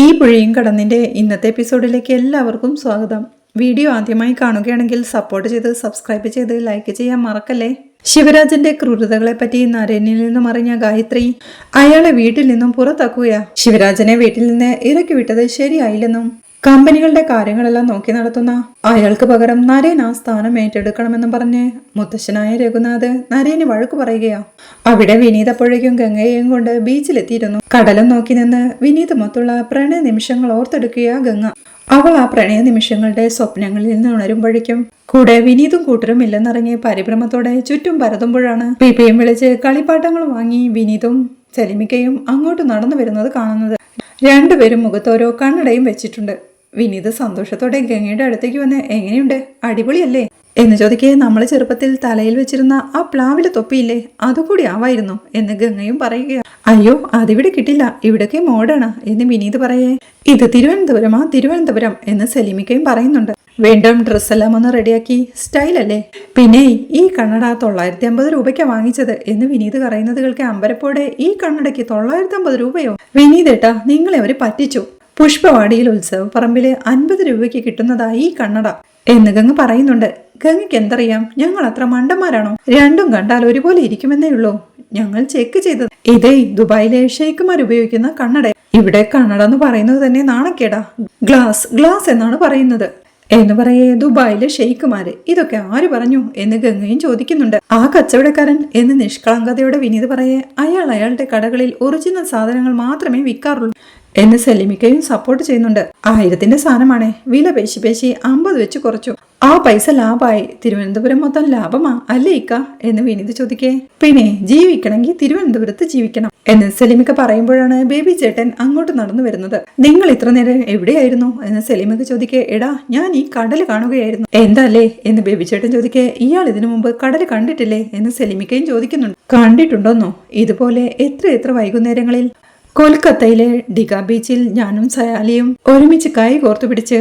ഈ പുഴയും കടന്നിൻ്റെ ഇന്നത്തെ എപ്പിസോഡിലേക്ക് എല്ലാവർക്കും സ്വാഗതം. വീഡിയോ ആദ്യമായി കാണുകയാണെങ്കിൽ സപ്പോർട്ട് ചെയ്ത് സബ്സ്ക്രൈബ് ചെയ്ത് ലൈക്ക് ചെയ്യാൻ മറക്കല്ലേ. ശിവരാജന്റെ ക്രൂരതകളെപ്പറ്റി നരേനിൽ നിന്നും അറിഞ്ഞ ഗായത്രി അയാളെ വീട്ടിൽ നിന്നും പുറത്താക്കുക. ശിവരാജനെ വീട്ടിൽ നിന്ന് ഇറക്കി വിട്ടത് ശരിയായില്ലെന്നും കമ്പനികളുടെ കാര്യങ്ങളെല്ലാം നോക്കി നടത്തുന്ന അയാൾക്ക് പകരം നരേൻ ആ സ്ഥാനം ഏറ്റെടുക്കണമെന്നും പറഞ്ഞ് മുത്തശ്ശനായ രഘുനാഥ് നരേന് വഴക്കു പറയുകയാ. അവിടെ വിനീത് അപ്പോഴേക്കും ഗംഗയെയും കൊണ്ട് ബീച്ചിലെത്തിയിരുന്നു. കടലും നോക്കി നിന്ന് വിനീതുമൊത്തുള്ള പ്രണയ നിമിഷങ്ങൾ ഓർത്തെടുക്കുക ഗംഗ. അവൾ ആ പ്രണയ നിമിഷങ്ങളുടെ സ്വപ്നങ്ങളിൽ നിന്ന് ഉണരുമ്പോഴേക്കും കൂടെ വിനീതും കൂട്ടരും ഇല്ലെന്നറിഞ്ഞ് പരിഭ്രമത്തോടെ ചുറ്റും പരതുമ്പോഴാണ് പിപിയും വിളിച്ച് കളിപ്പാട്ടങ്ങൾ വാങ്ങി വിനീതും സലിമിക്കയും അങ്ങോട്ട് നടന്നു വരുന്നത് കാണുന്നത്. രണ്ടുപേരും മുഖത്തോരോ കണ്ണടയും വെച്ചിട്ടുണ്ട്. വിനീത് സന്തോഷത്തോടെ ഗംഗയുടെ അടുത്തേക്ക് വന്ന് എങ്ങനെയുണ്ട്, അടിപൊളിയല്ലേ എന്ന് ചോദിക്കേ, നമ്മൾ ചെറുപ്പത്തിൽ തലയിൽ വെച്ചിരുന്ന ആ പ്ലാവിലെ തൊപ്പിയില്ലേ, അതുകൂടി ആവായിരുന്നു എന്ന് ഗംഗയും പറയുക. അയ്യോ അതിവിടെ കിട്ടില്ല, ഇവിടൊക്കെ മോഡാണ് എന്ന് വിനീത് പറയേ. ഇത് തിരുവനന്തപുരമാ തിരുവനന്തപുരം എന്ന് സലിമിക്കയും പറയുന്നുണ്ട്. വീണ്ടും ഡ്രസ്സെല്ലാം ഒന്ന് റെഡിയാക്കി സ്റ്റൈലല്ലേ. പിന്നെ ഈ കണ്ണട 950 രൂപയ്ക്കാണ് വാങ്ങിച്ചത് എന്ന് വിനീത് പറയുന്നത് കേൾക്കെ അമ്പരപ്പോടെ ഈ കണ്ണടയ്ക്ക് 950 രൂപയോ? വിനീതേട്ടാ നിങ്ങളെ അവര് പറ്റിച്ചു. പുഷ്പവാടിയിൽ ഉത്സവപ്പറമ്പില് 50 രൂപയ്ക്ക് കിട്ടുന്നതായി ഈ കണ്ണട എന്ന് ഗംഗ പറയുന്നുണ്ട്. ഗംഗയ്ക്ക് എന്തറിയാം, ഞങ്ങൾ അത്ര മണ്ടന്മാരാണോ? രണ്ടും കണ്ടാൽ ഒരുപോലെ ഇരിക്കുമെന്നേ ഉള്ളൂ. ഞങ്ങൾ ചെക്ക് ചെയ്തത് ഇതേ ദുബായിലെ ഷെയ്ഖുമാർ ഉപയോഗിക്കുന്ന കണ്ണട. ഇവിടെ കണ്ണട എന്ന് പറയുന്നത് തന്നെ നാണക്കേടാ. ഗ്ലാസ് എന്നാണ് പറയുന്നത് എന്ന് പറയേ. ദുബായിലെ ഷെയ്ഖുമാര് ഇതൊക്കെ ആര് പറഞ്ഞു എന്ന് ഗംഗയും ചോദിക്കുന്നുണ്ട്. ആ കച്ചവടക്കാരൻ എന്ന് നിഷ്കളങ്കതയോടെ വിനീത് പറയേ. അയാളുടെ കടകളിൽ ഒറിജിനൽ സാധനങ്ങൾ മാത്രമേ വിൽക്കാറുള്ളൂ എന്ന് സലിമിക്കയും സപ്പോർട്ട് ചെയ്യുന്നുണ്ട്. 1000ന്റെ സാധനമാണേ, വില പേശി 50 വെച്ച് കുറച്ചു. ആ പൈസ ലാഭമായി. തിരുവനന്തപുരം മൊത്തം ലാഭമാ അല്ലേ ഇക്ക എന്ന് വിനീത് ചോദിക്കേ. പിന്നെ ജീവിക്കണമെങ്കിൽ തിരുവനന്തപുരത്ത് ജീവിക്കണം എന്ന് സലിമിക്ക പറയുമ്പോഴാണ് ബേബി ചേട്ടൻ അങ്ങോട്ട് നടന്നു വരുന്നത്. നിങ്ങൾ ഇത്ര നേരം എവിടെയായിരുന്നു എന്ന് സലിമിക്ക ചോദിക്കേ. എടാ ഞാൻ ഈ കടൽ കാണുകയായിരുന്നു. എന്താല്ലേ എന്ന് ബേബി ചേട്ടൻ ചോദിക്കേ. ഇയാൾ ഇതിനു മുമ്പ് കടൽ കണ്ടിട്ടില്ലേ എന്ന് സലിമിക്കയും ചോദിക്കുന്നുണ്ട്. കണ്ടിട്ടുണ്ടോന്നോ? ഇതുപോലെ എത്ര വൈകുന്നേരങ്ങളിൽ കൊൽക്കത്തയിലെ ഡിഗ ബീച്ചിൽ ഞാനും സയാലിയും ഒരുമിച്ച് കൈ കോർത്തു പിടിച്ച്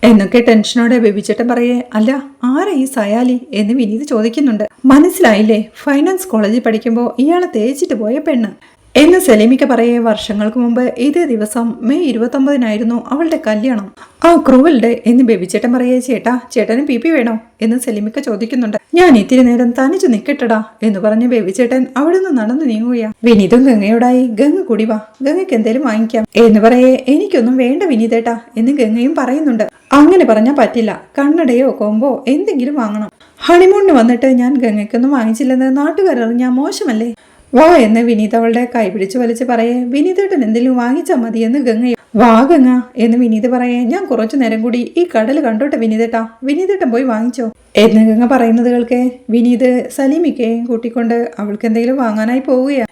എന്നൊക്കെ ടെൻഷനോടെ ബേബിച്ചേട്ടൻ പറയേ. അല്ല ആരാ ഈ സയാലി എന്ന് വിനീത് ചോദിക്കുന്നുണ്ട്. മനസ്സിലായില്ലേ, ഫൈനാൻസ് കോളേജിൽ പഠിക്കുമ്പോൾ ഇയാളെ തേച്ചിട്ട് പോയ പെണ്ണ് എന്ന് സലീമിക്ക പറയേ. വർഷങ്ങൾക്ക് മുമ്പ് ഇതേ ദിവസം മെയ് 29 അവളുടെ കല്യാണം. ആ ക്രൂവൽ ഡേ എന്ന് ബേബിച്ചേട്ടൻ പറയേ. ചേട്ടന് പിപി വേണോ എന്ന് സലീമിക്ക ചോദിക്കുന്നുണ്ട്. ഞാൻ ഇത്തിരി നേരം തനിച്ചു നിൽക്കട്ടടാ എന്ന് പറഞ്ഞ് ബേബിച്ചേട്ടൻ അവിടെ നിന്ന് നടന്നു നീങ്ങുകയാ. വിനീതും ഗംഗയോടായി ഗംഗ കുടിവാ, ഗംഗയ്ക്ക് എന്തേലും വാങ്ങിക്കാം എന്ന് പറയേ. എനിക്കൊന്നും വേണ്ട വിനീതേട്ടാ എന്ന് ഗംഗയും പറയുന്നുണ്ട്. അങ്ങനെ പറഞ്ഞാൽ പറ്റില്ല, കണ്ണടയോ കോമ്പോ എന്തെങ്കിലും വാങ്ങണം. ഹണിമൂണിന് വന്നിട്ട് ഞാൻ ഗംഗയ്ക്കൊന്നും വാങ്ങിച്ചില്ലെന്ന് നാട്ടുകാരറിഞ്ഞാൽ മോശമല്ലേ? വാ എന്ന് വിനീത് അവളുടെ കൈ പിടിച്ചു വലിച്ച് പറയേ. വിനീതേട്ടൻ എന്തെങ്കിലും വാങ്ങിച്ചാൽ മതി എന്ന് ഗംഗയും. വാ ഗംഗ എന്ന് വിനീത് പറയേ. ഞാൻ കുറച്ചു നേരം കൂടി ഈ കടൽ കണ്ടോട്ടെ വിനീതേട്ടാ, വിനീതേട്ടൻ പോയി വാങ്ങിച്ചോ എന്ന് ഗംഗ പറയുന്നത് കേൾക്കെ വിനീത് സലീമിക്കയും കൂട്ടിക്കൊണ്ട് അവൾക്ക് എന്തെങ്കിലും വാങ്ങാനായി പോവുകയാ.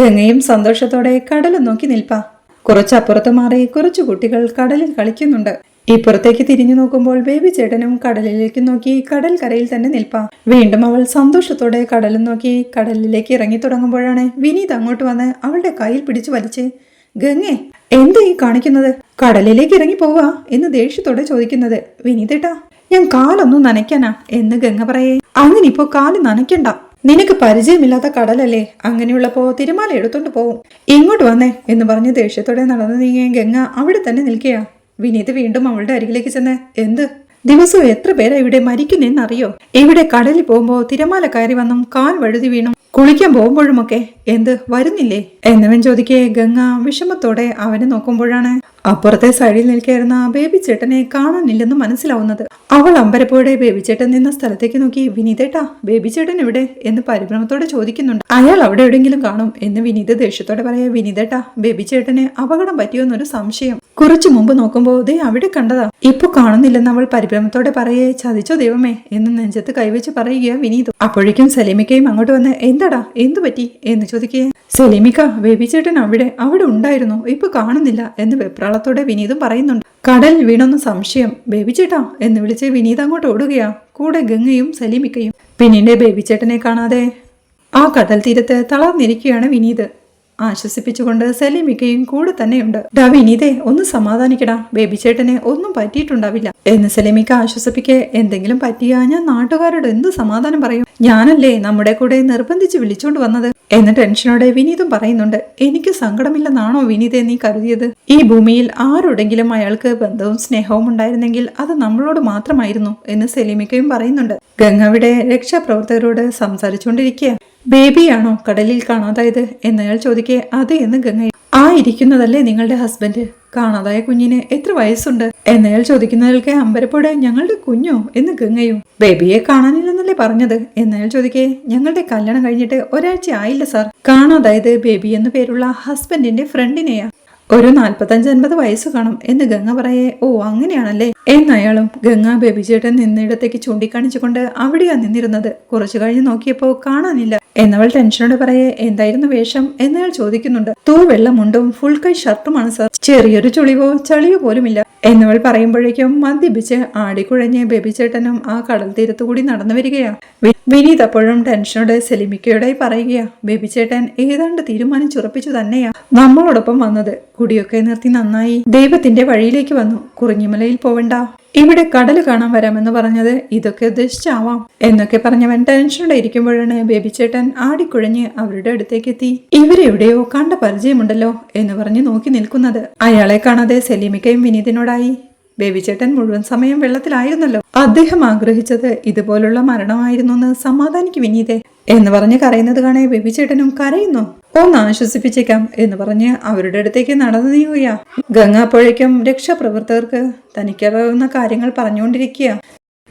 ഗംഗയും സന്തോഷത്തോടെ കടലും നോക്കി നിൽപ്പാ. കുറച്ചപ്പുറത്ത് മാറി കുറച്ചു കുട്ടികൾ കടലിൽ കളിക്കുന്നുണ്ട്. ഇപ്പുറത്തേക്ക് തിരിഞ്ഞു നോക്കുമ്പോൾ ബേബി ചേട്ടനും കടലിലേക്ക് നോക്കി കടൽ കരയിൽ തന്നെ നിൽപ്പാ. വീണ്ടും അവൾ സന്തോഷത്തോടെ കടലും നോക്കി കടലിലേക്ക് ഇറങ്ങി തുടങ്ങുമ്പോഴാണ് വിനീത് അങ്ങോട്ട് വന്ന് അവളുടെ കയ്യിൽ പിടിച്ചു വലിച്ച് ഗംഗേ എന്താ ഈ കാണിക്കുന്നത്, കടലിലേക്ക് ഇറങ്ങി പോവാ എന്ന് ദേഷ്യത്തോടെ ചോദിക്കുന്നത്. വിനീതേട്ടാ ഞാൻ കാലൊന്നും നനയ്ക്കാനാ എന്ന് ഗംഗ പറയേ. അങ്ങനെ ഇപ്പോ കാല് നനയ്ക്കണ്ട, നിനക്ക് പരിചയമില്ലാത്ത കടലല്ലേ, അങ്ങനെയുള്ളപ്പോ തിരമാല എടുത്തോണ്ട് പോവും, ഇങ്ങോട്ട് വന്നേ എന്ന് പറഞ്ഞ് ദേഷ്യത്തോടെ നടന്നു നീങ്ങിയ ഗംഗ അവിടെ തന്നെ നിൽക്കുകയാ. വിനീത് വീണ്ടും അവളുടെ അരികിലേക്ക് ചെന്ന് എന്ത് ദിവസവും എത്ര പേരാ ഇവിടെ മരിക്കുന്നെന്നറിയോ? ഇവിടെ കടലിൽ പോകുമ്പോ തിരമാല കയറി വന്നും കാൽ വഴുതി വീണും കുളിക്കാൻ പോകുമ്പോഴുമൊക്കെ എന്ത് വരുന്നില്ലേ എന്നവൻ ചോദിക്കേ. ഗംഗ വിഷമത്തോടെ അവനെ നോക്കുമ്പോഴാണ് അപ്പുറത്തെ സൈഡിൽ നിൽക്കായിരുന്ന ബേബി ചേട്ടനെ കാണാനില്ലെന്ന് മനസ്സിലാവുന്നത്. അവൾ അമ്പരപ്പോടെ ബേബി ചേട്ടൻ നിന്ന സ്ഥലത്തേക്ക് നോക്കി വിനീതേട്ടാ ബേബി ചേട്ടൻ എവിടെ എന്ന് പരിഭ്രമത്തോടെ ചോദിക്കുന്നുണ്ട്. അയാൾ അവിടെ എവിടെയെങ്കിലും കാണും എന്ന് വിനീത് ദേഷ്യത്തോടെ പറയാ. വിനീതേട്ടാ ബേബി ചേട്ടന് അപകടം പറ്റിയോന്നൊരു സംശയം, കുറച്ചു മുമ്പ് നോക്കുമ്പോ ദേ അവിടെ കണ്ടതാ, ഇപ്പൊ കാണുന്നില്ലെന്ന് അവൾ പരിഭ്രമത്തോടെ പറയേ. ചതിച്ചോ ദൈവമേ എന്ന് നെഞ്ചത്ത് കൈവച്ച് പറയുക വിനീത്. അപ്പോഴേക്കും സലീമിക്കയും അങ്ങോട്ട് വന്ന് എന്താടാ എന്തു പറ്റി എന്ന് ചോദിക്കുക. സലീമിക്ക ബേബി ചേട്ടൻ അവിടെ ഉണ്ടായിരുന്നു, ഇപ്പൊ കാണുന്നില്ല എന്ന് വെപ്രാളത്തോടെ വിനീതും പറയുന്നുണ്ട്. കടലിൽ വീണൊന്ന് സംശയം, ബേബി ചേട്ടാ എന്ന് വിളിച്ച് വിനീത് അങ്ങോട്ട് ഓടുകയാ, കൂടെ ഗംഗയും സലീമിക്കയും. പിന്നീട് ബേബി ചേട്ടനെ കാണാതെ ആ കടൽ തീരത്ത് തളർന്നിരിക്കുകയാണ് വിനീത്. ആശ്വസിപ്പിച്ചുകൊണ്ട് സലീമിക്കയും കൂടെ തന്നെയുണ്ട്. ഡാ വിനീതേ ഒന്ന് സമാധാനിക്കടാ, ബേബി ചേട്ടനെ ഒന്നും പറ്റിയിട്ടുണ്ടാവില്ല എന്ന് സലീമിക്ക ആശ്വസിപ്പിക്കെ. എന്തെങ്കിലും പറ്റിയാ ഞാൻ നാട്ടുകാരോട് എന്ത് സമാധാനം പറയും, ഞാനല്ലേ നമ്മുടെ കൂടെ നിർബന്ധിച്ച് വിളിച്ചോണ്ട് വന്നത് എന്ന് ടെൻഷനോടെ വിനീതും പറയുന്നുണ്ട്. എനിക്ക് സങ്കടമില്ലെന്നാണോ വിനീതെ നീ കരുതിയത്? ഈ ഭൂമിയിൽ ആരോടെങ്കിലും അയാൾക്ക് ബന്ധവും സ്നേഹവും ഉണ്ടായിരുന്നെങ്കിൽ അത് നമ്മളോട് മാത്രമായിരുന്നു എന്ന് സെലിമിക്കയും പറയുന്നുണ്ട്. ഗംഗ അവിടെ രക്ഷാപ്രവർത്തകരോട് സംസാരിച്ചുകൊണ്ടിരിക്കുക. ബേബിയാണോ കടലിൽ കാണാതായത് എന്നയാൾ ചോദിക്കെ അതെ എന്ന് ഗംഗ. ആ ഇരിക്കുന്നതല്ലേ നിങ്ങളുടെ ഹസ്ബൻഡ്? കാണാതായ കുഞ്ഞിന് എത്ര വയസ്സുണ്ട് എന്നയാൾ ചോദിക്കുന്നതിൽക്കെ അമ്പരപ്പോടെ ഞങ്ങളുടെ കുഞ്ഞോ എന്ന് ഗംഗയും. ബേബിയെ കാണാനില്ലെന്നല്ലേ പറഞ്ഞത് എന്നയാൾ ചോദിക്കെ ഞങ്ങളുടെ കല്യാണം കഴിഞ്ഞിട്ട് ഒരാഴ്ച ആയില്ല സാർ. കാണാതായത് ബേബി എന്നു പേരുള്ള ഹസ്ബൻഡിന്റെ ഫ്രണ്ടിനെയാ. ഒരു 45-50 വയസ്സ് കാണും എന്ന് ഗംഗ പറയേ. ഓ അങ്ങനെയാണല്ലേ എന്നയാളും. ഗംഗ ബേബി ചേട്ടൻ നിന്നിടത്തേക്ക് ചൂണ്ടിക്കാണിച്ചുകൊണ്ട് അവിടെയാ നിന്നിരുന്നത്. കുറച്ചു കഴിഞ്ഞ് നോക്കിയപ്പോ കാണാനില്ല എന്നവൾ ടെൻഷനോടെ പറയേ. എന്തായിരുന്നു വേഷം എന്നയാൾ ചോദിക്കുന്നുണ്ട്. വെള്ളമുണ്ടും ഫുൾ കൈ ഷർട്ടുമാണ് സാർ. ചെറിയൊരു ചുളിവോ ചളിയോ പോലുമില്ല എന്നവൾ പറയുമ്പോഴേക്കും മദ്യപിച്ച് ആടിക്കുഴഞ്ഞ് ബേബി ചേട്ടനും ആ കടൽ തീരത്തുകൂടി നടന്നു വരികയാ. വിനീത് അപ്പോഴും ടെൻഷനോടെ സെലിമിക്കയോടായി പറയുകയാ. ബേബി ചേട്ടൻ ഏതാണ്ട് തീരുമാനിച്ചുറപ്പിച്ചു തന്നെയാ നമ്മളോടൊപ്പം വന്നത്. കുടിയൊക്കെ നിർത്തി നന്നായി ദൈവത്തിന്റെ വഴിയിലേക്ക് വന്നു. കുറിഞ്ഞിമലയിൽ പോവണ്ട, ഇവിടെ കടല് കാണാൻ വരാമെന്ന് പറഞ്ഞത് ഇതൊക്കെ ഉദ്ദേശിച്ചാവാം എന്നൊക്കെ പറഞ്ഞവൻ ടെൻഷനോടെ ഇരിക്കുമ്പോഴാണ് ബേബി ചേട്ടൻ ആടിക്കുഴഞ്ഞ് അവരുടെ അടുത്തേക്ക് എത്തി. ഇവരെ എവിടെയോ കണ്ട പരിചയമുണ്ടല്ലോ എന്ന് പറഞ്ഞ് നോക്കി നിൽക്കുന്നത്. അയാളെ കാണാതെ സെലിമിക്കയും വിനീതിനോടായി. ബേബി ചേട്ടൻ മുഴുവൻ സമയം വെള്ളത്തിലായിരുന്നല്ലോ. അദ്ദേഹം ആഗ്രഹിച്ചത് ഇതുപോലുള്ള മരണമായിരുന്നു എന്ന് സമാധാനിക്ക് വിനീതെ എന്ന് പറഞ്ഞ് കരയുന്നത് കാണേ ബേബി ചേട്ടനും കരയുന്നു. ഒന്ന് ആശ്വസിപ്പിച്ചേക്കാം എന്ന് പറഞ്ഞ് അവരുടെ അടുത്തേക്ക് നടന്നു നീങ്ങുകയാ. ഗംഗ അപ്പോഴേക്കും രക്ഷാപ്രവർത്തകർക്ക് തനിക്കറിയാവുന്ന കാര്യങ്ങൾ പറഞ്ഞുകൊണ്ടിരിക്കുക.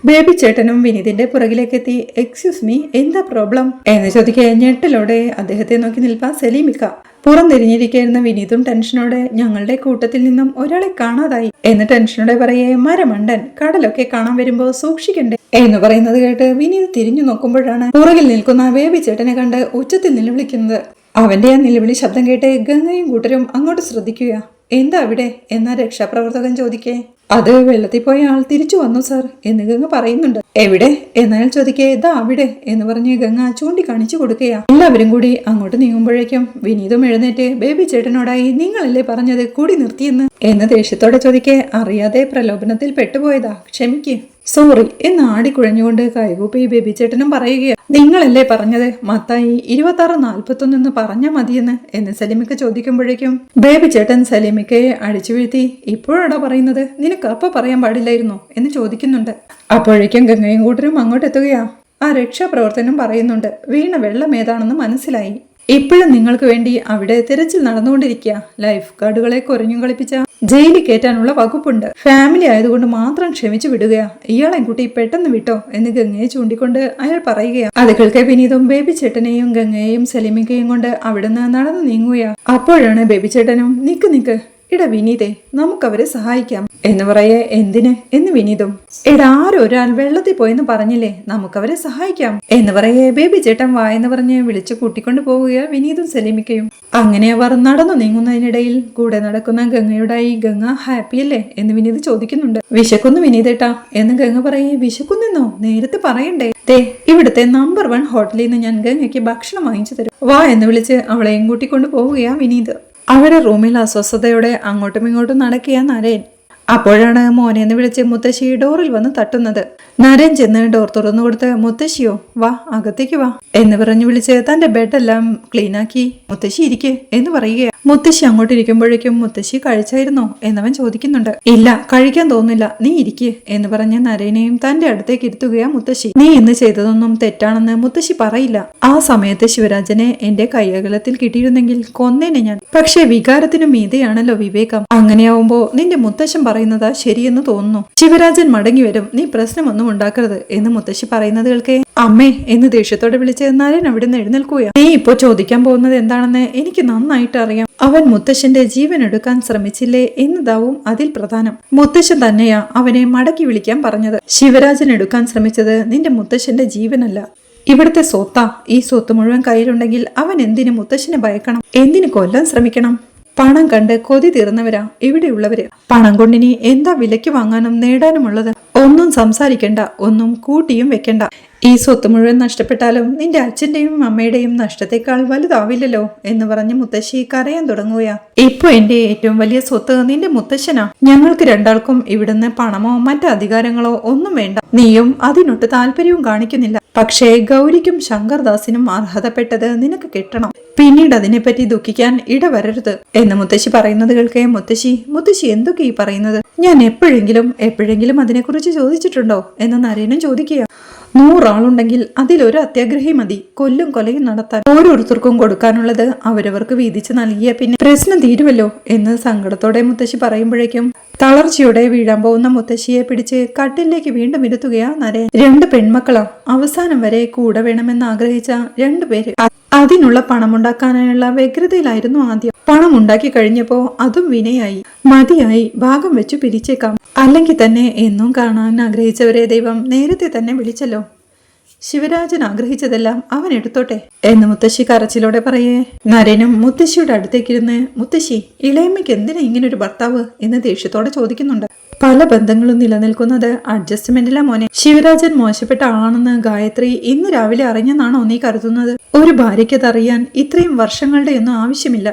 ബേബി ചേട്ടനും വിനീതിന്റെ പുറകിലേക്ക് എത്തി. എക്സ്ക്യൂസ് മീ, എന്താ പ്രോബ്ലം എന്ന് ചോദിക്കെ ഞെട്ടലോടെ അദ്ദേഹത്തെ നോക്കി നിൽപ്പാ സെലിമിക്ക. പുറംതിരിഞ്ഞിരിക്കുന്ന വിനീതും ടെൻഷനോടെ ഞങ്ങളുടെ കൂട്ടത്തിൽ നിന്നും ഒരാളെ കാണാതായി എന്ന് ടെൻഷനോടെ പറയേ. മരമണ്ടൻ, കടലൊക്കെ കാണാൻ വരുമ്പോ സൂക്ഷിക്കണ്ടേ എന്ന് പറയുന്നത് കേട്ട് വിനീത് തിരിഞ്ഞു നോക്കുമ്പോഴാണ് പുറകിൽ നിൽക്കുന്ന ബേബി ചേട്ടനെ കണ്ട് ഉച്ചത്തിൽ നിലവിളിക്കുന്നത്. അവന്റെ ആ നിലവിളി ശബ്ദം കേട്ട് ഗംഗയും കൂട്ടരും അങ്ങോട്ട് ശ്രദ്ധിക്കുക. എന്താ അവിടെ എന്നാ രക്ഷാപ്രവർത്തകൻ ചോദിക്കേ. അത് വെള്ളത്തിൽ പോയ ആൾ തിരിച്ചു വന്നു സാർ എന്ന് ഗംഗ പറയുന്നുണ്ട്. എവിടെ എന്നയാൾ ചോദിക്കേ. ഇതാ അവിടെ എന്ന് പറഞ്ഞ് ഗംഗ ചൂണ്ടിക്കാണിച്ചു കൊടുക്കുകയാ. എല്ലാവരും കൂടി അങ്ങോട്ട് നീങ്ങുമ്പോഴേക്കും വിനീതും എഴുന്നേറ്റ് ബേബി ചേട്ടനോടായി നിങ്ങളല്ലേ പറഞ്ഞത് കൂടി നിർത്തിയെന്ന് എന്ന് ദേഷ്യത്തോടെ ചോദിക്കേ. അറിയാതെ പ്രലോഭനത്തിൽ പെട്ടുപോയതാ, ക്ഷമിക്ക്. സോറി എന്ന് ആടിക്കുഴഞ്ഞുകൊണ്ട് കൈകൂപ്പി ബേബി ചേട്ടനും പറയുകയാ. നിങ്ങളല്ലേ പറഞ്ഞത് മത്തായി 26:41 എന്ന് പറഞ്ഞാ മതിയെന്ന് എന്ന് സലീമിക്ക ചോദിക്കുമ്പോഴേക്കും ബേബി ചേട്ടൻ സലീമിക്കയെ അടിച്ചു വീഴ്ത്തി. ഇപ്പോഴാടാ പറയുന്നത്, നിനക്ക് അപ്പ പറയാൻ പാടില്ലായിരുന്നോ എന്ന് ചോദിക്കുന്നുണ്ട്. അപ്പോഴേക്കും ഗംഗയും കൂട്ടരും അങ്ങോട്ട് എത്തുകയാ. ആ രക്ഷാപ്രവർത്തനം പറയുന്നുണ്ട് വീണ വെള്ളം ഏതാണെന്ന് മനസ്സിലായി. ഇപ്പോഴും നിങ്ങൾക്ക് വേണ്ടി അവിടെ തിരച്ചിൽ നടന്നുകൊണ്ടിരിക്കുക. ലൈഫ് ഗാർഡുകളെ കൊരഞ്ഞു കളിപ്പിച്ച ജയിലിൽ കയറ്റാനുള്ള വകുപ്പുണ്ട്. ഫാമിലി ആയതുകൊണ്ട് മാത്രം ക്ഷമിച്ചു വിടുകയാ. ഇയാളെ കുട്ടി പെട്ടെന്ന് വിട്ടോ എന്ന് ഗംഗയെ ചൂണ്ടിക്കൊണ്ട് അയാൾ പറയുകയാ. അത് കേൾക്കെ വിനീതും ബേബി ചേട്ടനെയും ഗംഗയെയും സലീമിക്കയും കൊണ്ട് അവിടുന്ന് നടന്നു നീങ്ങുകയാ. അപ്പോഴാണ് ബേബി ചേട്ടനും നിക്ക് ഇട വിനീതേ, നമുക്കവരെ സഹായിക്കാം എന്ന് പറയേ. എന്തിന് എന്ന് വിനീതും. എടാ ആരൊരാൾ വെള്ളത്തിൽ പോയെന്ന് പറഞ്ഞില്ലേ, നമുക്കവരെ സഹായിക്കാം എന്ന് പറയേ. ബേബി ചേട്ടൻ വായെന്ന് പറഞ്ഞ് വിളിച്ചു കൂട്ടിക്കൊണ്ടു പോവുക വിനീതും സലീമിക്കയും. അങ്ങനെ അവർ നടന്നു നീങ്ങുന്നതിനിടയിൽ കൂടെ നടക്കുന്ന ഗംഗയോടായി ഗംഗ ഹാപ്പിയല്ലേ എന്ന് വിനീത് ചോദിക്കുന്നുണ്ട്. വിശക്കുന്നു വിനീതേട്ടാ എന്ന് ഗംഗ പറയേ. വിശക്കുന്നെന്നോ, നേരത്തെ പറയണ്ടേ. ഇവിടുത്തെ നമ്പർ 1 ഹോട്ടലിൽ നിന്ന് ഞാൻ ഗംഗയ്ക്ക് ഭക്ഷണം വാങ്ങിച്ചു തരും, വാ എന്ന് വിളിച്ച് അവളെയും കൂട്ടിക്കൊണ്ടു പോവുകയാ വിനീത്. അവരുടെ റൂമിൽ അസ്വസ്ഥതയോടെ അങ്ങോട്ടും ഇങ്ങോട്ടും നടക്കിയ നരേൻ. അപ്പോഴാണ് മോനെന്ന് വിളിച്ച് മുത്തശ്ശി ഡോറിൽ വന്ന് തട്ടുന്നത്. നരേൻ ചെന്ന് ഡോർ തുറന്നു കൊടുത്ത് മുത്തശ്ശിയോ വാ അകത്തേക്ക് വാ എന്ന് പറഞ്ഞു വിളിച്ച് തന്റെ ബെഡെല്ലാം ക്ലീനാക്കി മുത്തശ്ശി ഇരിക്കേ എന്ന് പറയുക. മുത്തശ്ശി അങ്ങോട്ടിരിക്കുമ്പോഴേക്കും മുത്തശ്ശി കഴിച്ചായിരുന്നോ എന്നവൻ ചോദിക്കുന്നുണ്ട്. ഇല്ല, കഴിക്കാൻ തോന്നില്ല, നീ ഇരിക്കേ എന്ന് പറഞ്ഞ് നരേനെയും തന്റെ അടുത്തേക്ക് ഇരുത്തുകയാ മുത്തശ്ശി. നീ ഇന്ന് ചെയ്തതൊന്നും തെറ്റാണെന്ന് മുത്തശ്ശി പറയില്ല. ആ സമയത്ത് ശിവരാജനെ എന്റെ കൈയകലത്തിൽ കിട്ടിയിരുന്നെങ്കിൽ കൊന്നേനെ ഞാൻ. പക്ഷെ വികാരത്തിനു മീതെയാണല്ലോ വിവേകം. അങ്ങനെയാവുമ്പോ നിന്റെ മുത്തശ്ശൻ പറയുന്നതാ ശരിയെന്ന് തോന്നുന്നു. ശിവരാജൻ മടങ്ങി വരും, നീ പ്രശ്നമൊന്നും ഉണ്ടാക്കരുത് എന്ന് മുത്തശ്ശി പറയുന്നത് കേൾക്കെ അമ്മേ എന്ന് ദേഷ്യത്തോടെ വിളിച്ച് നരൻ അവിടെ നിന്ന് എഴുന്നേൽക്കുകയാണ്. നീ ഇപ്പോ ചോദിക്കാൻ പോകുന്നത് എന്താണെന്ന് എനിക്ക് നന്നായിട്ട് അറിയാം. അവൻ മുത്തശ്ശന്റെ ജീവൻ എടുക്കാൻ ശ്രമിച്ചില്ലേ എന്നതാവും അതിൽ പ്രധാനം. മുത്തശ്ശൻ തന്നെയാ അവനെ മടക്കി വിളിക്കാൻ പറഞ്ഞത്. ശിവരാജൻ എടുക്കാൻ ശ്രമിച്ചത് നിന്റെ മുത്തശ്ശന്റെ ജീവനല്ല, ഇവിടുത്തെ സ്വത്താ. ഈ സ്വത്ത് മുഴുവൻ കയ്യിലുണ്ടെങ്കിൽ അവൻ എന്തിനു മുത്തശ്ശനെ ഭയക്കണം, എന്തിനു കൊല്ലാൻ ശ്രമിക്കണം? പണം കണ്ട് കൊതി തീർന്നവരാ ഇവിടെയുള്ളവര്. പണം കൊണ്ടിനി എന്താ വിലയ്ക്ക് വാങ്ങാനും നേടാനുമുള്ളത്? ഒന്നും സംസാരിക്കണ്ട, ഒന്നും കൂട്ടിയും വെക്കണ്ട. ഈ സ്വത്ത് മുഴുവൻ നഷ്ടപ്പെട്ടാലും നിന്റെ അച്ഛന്റെയും അമ്മയുടെയും നഷ്ടത്തെക്കാൾ വലുതാവില്ലല്ലോ എന്ന് പറഞ്ഞ് മുത്തശ്ശി കരയാൻ തുടങ്ങുകയാ. ഇപ്പൊ എന്റെ ഏറ്റവും വലിയ സ്വത്ത് നിന്റെ മുത്തശ്ശനാ. ഞങ്ങൾക്ക് രണ്ടാൾക്കും ഇവിടുന്ന് പണമോ മറ്റു അധികാരങ്ങളോ ഒന്നും വേണ്ട. നീയും അതിനൊട്ട് താല്പര്യവും കാണിക്കുന്നില്ല. പക്ഷേ ഗൗരിക്കും ശങ്കർദാസിനും അർഹതപ്പെട്ടത് നിനക്ക് കിട്ടണം. പിന്നീട് അതിനെപ്പറ്റി ദുഃഖിക്കാൻ ഇടവരരുത് എന്ന് മുത്തശ്ശി പറയുന്നത് കേൾക്കേ മുത്തശ്ശി എന്തൊക്കെ ഈ പറയുന്നത്? ഞാൻ എപ്പോഴെങ്കിലും അതിനെക്കുറിച്ച് ചോദിച്ചിട്ടുണ്ടോ എന്ന് നരേനും ചോദിക്കുക. 100 ആളുണ്ടെങ്കിൽ അതിലൊരു അത്യാഗ്രഹി മതി കൊല്ലും കൊലയും നടത്താൻ. ഓരോരുത്തർക്കും കൊടുക്കാനുള്ളത് അവരവർക്ക് വീതിച്ച് നൽകിയ പിന്നെ പ്രശ്നം തീരുമല്ലോ എന്ന് സങ്കടത്തോടെ മുത്തശ്ശി പറയുമ്പോഴേക്കും തളർച്ചയോടെ വീഴാൻ പോകുന്ന മുത്തശ്ശിയെ പിടിച്ച് കട്ടിലേക്ക് വീണ്ടും ഇരുത്തുകയാ നരേൻ. 2 പെൺമക്കളാ. അവസാനം വരെ കൂടെ വേണമെന്ന് ആഗ്രഹിച്ച 2 പേര്. അതിനുള്ള പണമുണ്ടാക്കാനായുള്ള വ്യഗ്രതയിലായിരുന്നു ആദ്യം. പണം ഉണ്ടാക്കി കഴിഞ്ഞപ്പോ അതും വിനയായി. മതിയായി, ഭാഗം വെച്ചു പിരിച്ചേക്കാം. അല്ലെങ്കിൽ തന്നെ എന്നും കാണാൻ ആഗ്രഹിച്ചവരെ ദൈവം നേരത്തെ തന്നെ വിളിച്ചല്ലോ. ശിവരാജൻ ആഗ്രഹിച്ചതെല്ലാം അവൻ എടുത്തോട്ടെ എന്ന് മുത്തശ്ശി കരച്ചിലോടെ പറയേ. നരനും മുത്തശ്ശിയുടെ അടുത്തേക്കിരുന്ന് മുത്തശ്ശി, ഇളയമ്മയ്ക്ക് എന്തിനാ ഇങ്ങനൊരു ഭർത്താവ് എന്ന് ദേഷ്യത്തോടെ ചോദിക്കുന്നുണ്ട്. പല ബന്ധങ്ങളും നിലനിൽക്കുന്നത് അഡ്ജസ്റ്റ്മെന്റിലാ മോനെ. ശിവരാജൻ മോശപ്പെട്ട ആളാണെന്ന് ഗായത്രി ഇന്ന് രാവിലെ അറിഞ്ഞെന്നാണോ നീ കരുതുന്നത്? ഒരു ഭാര്യയ്ക്കതറിയാൻ ഇത്രയും വർഷങ്ങളുടെ ഒന്നും ആവശ്യമില്ല.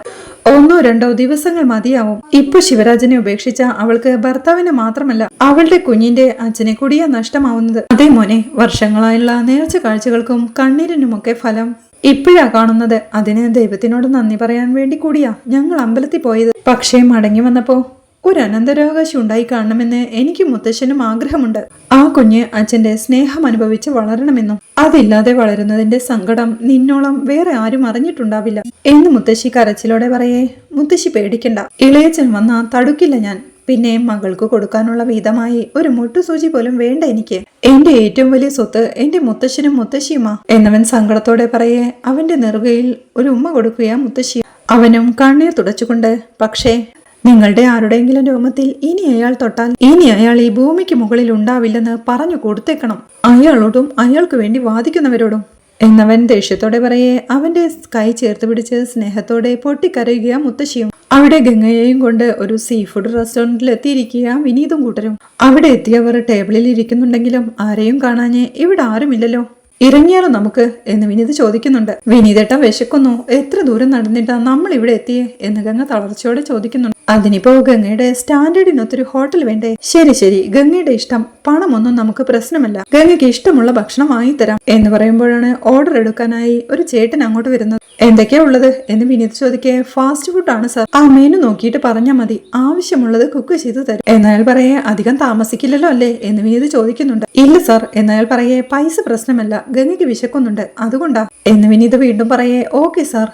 1-2 ദിവസങ്ങൾ മതിയാവും. ഇപ്പൊ ശിവരാജനെ ഉപേക്ഷിച്ച അവൾക്ക് ഭർത്താവിനെ മാത്രമല്ല അവളുടെ കുഞ്ഞിന്റെ അച്ഛനെ കൂടിയാ നഷ്ടമാവുന്നത്. അതേ മോനെ, വർഷങ്ങളായുള്ള നേർച്ച കാഴ്ചകൾക്കും കണ്ണീരിനുമൊക്കെ ഫലം ഇപ്പോഴാ കാണുന്നത്. അതിന് ദൈവത്തിനോട് നന്ദി പറയാൻ വേണ്ടി കൂടിയാ ഞങ്ങൾ അമ്പലത്തിൽ പോയത്. പക്ഷേ മടങ്ങി വന്നപ്പോ ഒരു അനന്തരാവകാശി ഉണ്ടായി കാണണമെന്ന് എനിക്ക് മുത്തശ്ശനും ആഗ്രഹമുണ്ട്. ആ കുഞ്ഞ് അച്ഛന്റെ സ്നേഹം അനുഭവിച്ച് വളരണമെന്നും അതില്ലാതെ വളരുന്നതിന്റെ സങ്കടം നിന്നോളം വേറെ ആരും അറിഞ്ഞിട്ടുണ്ടാവില്ല എന്ന് മുത്തശ്ശി കരച്ചിലോടെ പറയേ. മുത്തശ്ശി പേടിക്കണ്ട, ഇളയച്ചൻ വന്നാ തടുക്കില്ല ഞാൻ. പിന്നെ മകൾക്ക് കൊടുക്കാനുള്ള വീതമായി ഒരു മുട്ടുസൂചി പോലും വേണ്ട എനിക്ക്. എന്റെ ഏറ്റവും വലിയ സ്വത്ത് എന്റെ മുത്തശ്ശനും മുത്തശ്ശിയുമാ എന്നവൻ സങ്കടത്തോടെ പറയേ. അവന്റെ നെറുകയിൽ ഒരു ഉമ്മ കൊടുക്കുകയാ മുത്തശ്ശി. അവനും കണ്ണീർ തുടച്ചുകൊണ്ട്, പക്ഷേ നിങ്ങളുടെ ആരുടെയെങ്കിലും രോമത്തിൽ ഇനി അയാൾ തൊട്ടാൽ ഇനി അയാൾ ഈ ഭൂമിക്ക് മുകളിൽ ഉണ്ടാവില്ലെന്ന് പറഞ്ഞു കൊടുത്തേക്കണം, അയാളോടും അയാൾക്ക് വേണ്ടി വാദിക്കുന്നവരോടും എന്നവൻ ദേഷ്യത്തോടെ പറയേ. അവന്റെ കൈ ചേർത്ത് പിടിച്ച് സ്നേഹത്തോടെ പൊട്ടിക്കരയുക മുത്തശ്ശിയും. അവിടെ ഗംഗയെയും കൊണ്ട് ഒരു സീ ഫുഡ് റെസ്റ്റോറന്റിൽ എത്തിയിരിക്കുക വിനീതും കൂട്ടരും. അവിടെ എത്തിയവർ ടേബിളിൽ ഇരിക്കുന്നുണ്ടെങ്കിലും ആരെയും കാണാഞ്ഞേ ഇവിടെ ആരുമില്ലല്ലോ. ഇറങ്ങിയാലോ നമുക്ക് എന്ന് വിനീത് ചോദിക്കുന്നുണ്ട്. വിനീതേട്ട വിശക്കുന്നു, എത്ര ദൂരം നടന്നിട്ടാ നമ്മൾ ഇവിടെ എത്തിയേ എന്ന് ഗംഗ തളർച്ചയോടെ ചോദിക്കുന്നുണ്ട്. അതിനിപ്പോ ഗംഗയുടെ സ്റ്റാൻഡേർഡിനൊത്തൊരു ഹോട്ടൽ വേണ്ടേ? ശരി, ഗംഗയുടെ ഇഷ്ടം, പണമൊന്നും നമുക്ക് പ്രശ്നമല്ല, ഗംഗയ്ക്ക് ഇഷ്ടമുള്ള ഭക്ഷണം വാങ്ങിത്തരാം എന്ന് പറയുമ്പോഴാണ് ഓർഡർ എടുക്കാനായി ഒരു ചേട്ടൻ അങ്ങോട്ട് വരുന്നത്. എന്തൊക്കെയാ ഉള്ളത് എന്ന് വിനീത് ചോദിക്കേ. ഫാസ്റ്റ് ഫുഡ് ആണ് സാർ. ആ മെനു നോക്കിയിട്ട് പറഞ്ഞാൽ മതി, ആവശ്യമുള്ളത് കുക്ക് ചെയ്തു തരും എന്നയാൾ പറയേ. അധികം താമസിക്കില്ലല്ലോ അല്ലേ എന്ന് വിനീത് ചോദിക്കുന്നുണ്ട്. ഇല്ല സാർ എന്നയാൾ പറയേ. പൈസ പ്രശ്നമല്ല, ഗംഗയ്ക്ക് വിശക്കുന്നുണ്ട് അതുകൊണ്ടാ എന്ന് വിനീത് വീണ്ടും പറയേ. ഓക്കെ സാർ,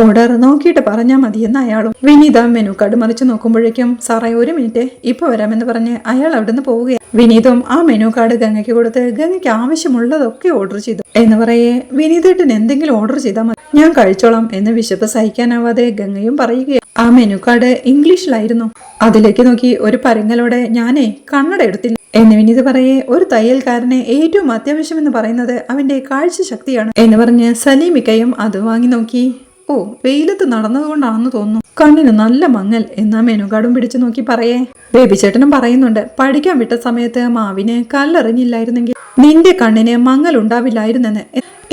ഓർഡർ നോക്കിയിട്ട് പറഞ്ഞാൽ മതി എന്ന് അയാളും. വിനീത മെനു കാർഡ് മറിച്ച് നോക്കുമ്പോഴേക്കും സാറേ 1 മിനിറ്റ് ഇപ്പൊ വരാമെന്ന് പറഞ്ഞ് അയാൾ അവിടുന്ന് പോവുകയാണ്. വിനീതും ആ മെനു കാർഡ് ഗംഗയ്ക്ക് കൊടുത്ത് ഗംഗയ്ക്ക് ആവശ്യമുള്ളതൊക്കെ ഓർഡർ ചെയ്തു എന്ന് പറയേ. വിനീതേട്ടന് എന്തെങ്കിലും ഓർഡർ ചെയ്താൽ മതി, ഞാൻ കഴിച്ചോളാം എന്ന് വിശപ്പ് സഹിക്കാനാവാതെ ഗംഗയും പറയുകയാണ്. ആ മെനു കാർഡ് ഇംഗ്ലീഷിലായിരുന്നു. അതിലേക്ക് നോക്കി ഒരു പരങ്ങലോടെ ഞാനേ കണ്ണട എടുത്തില്ല എന്ന് വിനീത് പറയേ. ഒരു തയ്യൽക്കാരനെ ഏറ്റവും അത്യാവശ്യമെന്ന് പറയുന്നത് അവന്റെ കാഴ്ച ശക്തിയാണ് എന്ന് പറഞ്ഞ് സലീമിക്കയും അത് വാങ്ങി നോക്കി. ഓ, വെയിലത്ത് നടന്നതുകൊണ്ടാണെന്ന് തോന്നുന്നു, കണ്ണിന് നല്ല മങ്ങൽ എന്നാ മെനു കാർഡും പിടിച്ചു നോക്കി പറയേ. ബേബി ചേട്ടനും പറയുന്നുണ്ട്, പഠിക്കാൻ വിട്ട സമയത്ത് മാവിന് കല്ലെറിഞ്ഞില്ലായിരുന്നെങ്കിൽ നിന്റെ കണ്ണിന് മങ്ങൽ ഉണ്ടാവില്ലായിരുന്നെന്ന്.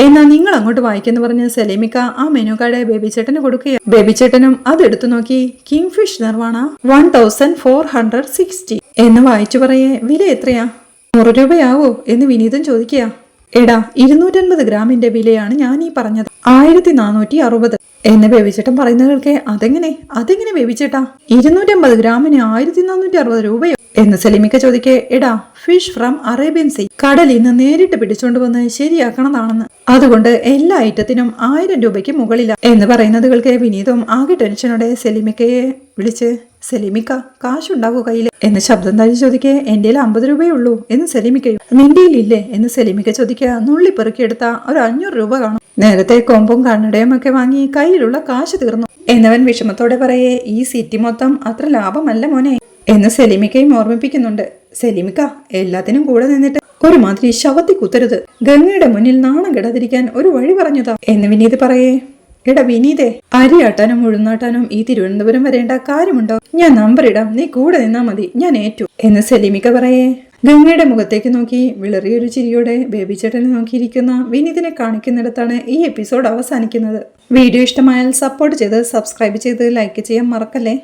എന്നാ നിങ്ങൾ അങ്ങോട്ട് വായിക്കെന്ന് പറഞ്ഞ് സലീമിക്ക ആ മെനു കാർഡ് ബേബി ചേട്ടന് കൊടുക്കുക. ബേബി ചേട്ടനും അതെടുത്തു നോക്കി. കിങ് ഫിഷ് നിർവാണ 1460 എന്ന് വായിച്ചു പറയേ. വില എത്രയാ? 100 രൂപയാവോ എന്ന് വിനീതും ചോദിക്കുക. എടാ, 250 ഗ്രാമിന്റെ വിലയാണ് ഞാൻ ഈ പറഞ്ഞത്, 1460 എന്ന് ബേബിച്ചേട്ടൻ പറയുന്നവർക്ക് അതെങ്ങനെ ബേബിച്ചേട്ടാ 250 ഗ്രാമിന് 1460 രൂപയോ എന്ന് സലീമിക്ക ചോദിക്കേ. എടാ, ഫിഷ് ഫ്രം അറേബ്യൻ സീ, കടലിൽ നിന്ന് നേരിട്ട് പിടിച്ചോണ്ട് വന്ന് ശരിയാക്കണതാണെന്ന്, അതുകൊണ്ട് എല്ലാ ഐറ്റത്തിനും 1000 രൂപയ്ക്ക് മുകളില എന്ന് പറയുന്നതുകൾക്ക് വിനീതും ആകെ ടെൻഷനോടെ സലീമിക്കയെ വിളിച്ച്, സലീമിക്ക കാശുണ്ടാകൂ കയ്യില് എന്ന് ശബ്ദം താഴ്ച ചോദിക്കേ. എന്റെ 50 രൂപയേ ഉള്ളൂ എന്ന് സലീമിക്കയും. നിന്റെയിലില്ലേ എന്ന് സലീമിക്ക ചോദിക്കുക. നുള്ളി പെറുക്കിയെടുത്ത ഒരു 500 രൂപ കാണും, നേരത്തെ കൊമ്പും കണ്ണടയും ഒക്കെ വാങ്ങി കയ്യിലുള്ള കാശ് തീർന്നു എന്നവൻ വിഷമത്തോടെ പറയേ. ഈ സിറ്റി മൊത്തം അത്ര ലാഭമല്ല മോനെ എന്ന് സലീമിക്കയും ഓർമ്മിപ്പിക്കുന്നുണ്ട്. സലീമിക്ക എല്ലാത്തിനും കൂടെ നിന്നിട്ട് ഒരുമാതിരി ശവത്തി കുത്തരുത്, ഗംഗയുടെ മുന്നിൽ നാണം കെടാതിരിക്കാൻ ഒരു വഴി പറഞ്ഞതാ എന്ന് വിനീത് പറയേ. എടാ വിനീതേ, അരിയാട്ടാനും ഉഴുന്നാട്ടാനും ഈ തിരുവനന്തപുരം വരേണ്ട കാര്യമുണ്ടോ? ഞാൻ നമ്പർ ഇടാം, നീ കൂടെ നിന്നാ മതി, ഞാൻ ഏറ്റു എന്ന് സലീമിക്ക പറയേ. ഗംഗയുടെ മുഖത്തേക്ക് നോക്കി വിളറിയൊരു ചിരിയോടെ ബേബി ചേട്ടനെ നോക്കിയിരിക്കുന്ന വിനീതിനെ കാണിക്കുന്നിടത്താണ് ഈ എപ്പിസോഡ് അവസാനിക്കുന്നത്. വീഡിയോ ഇഷ്ടമായാൽ സപ്പോർട്ട് ചെയ്ത് സബ്സ്ക്രൈബ് ചെയ്ത് ലൈക്ക് ചെയ്യാൻ മറക്കല്ലേ.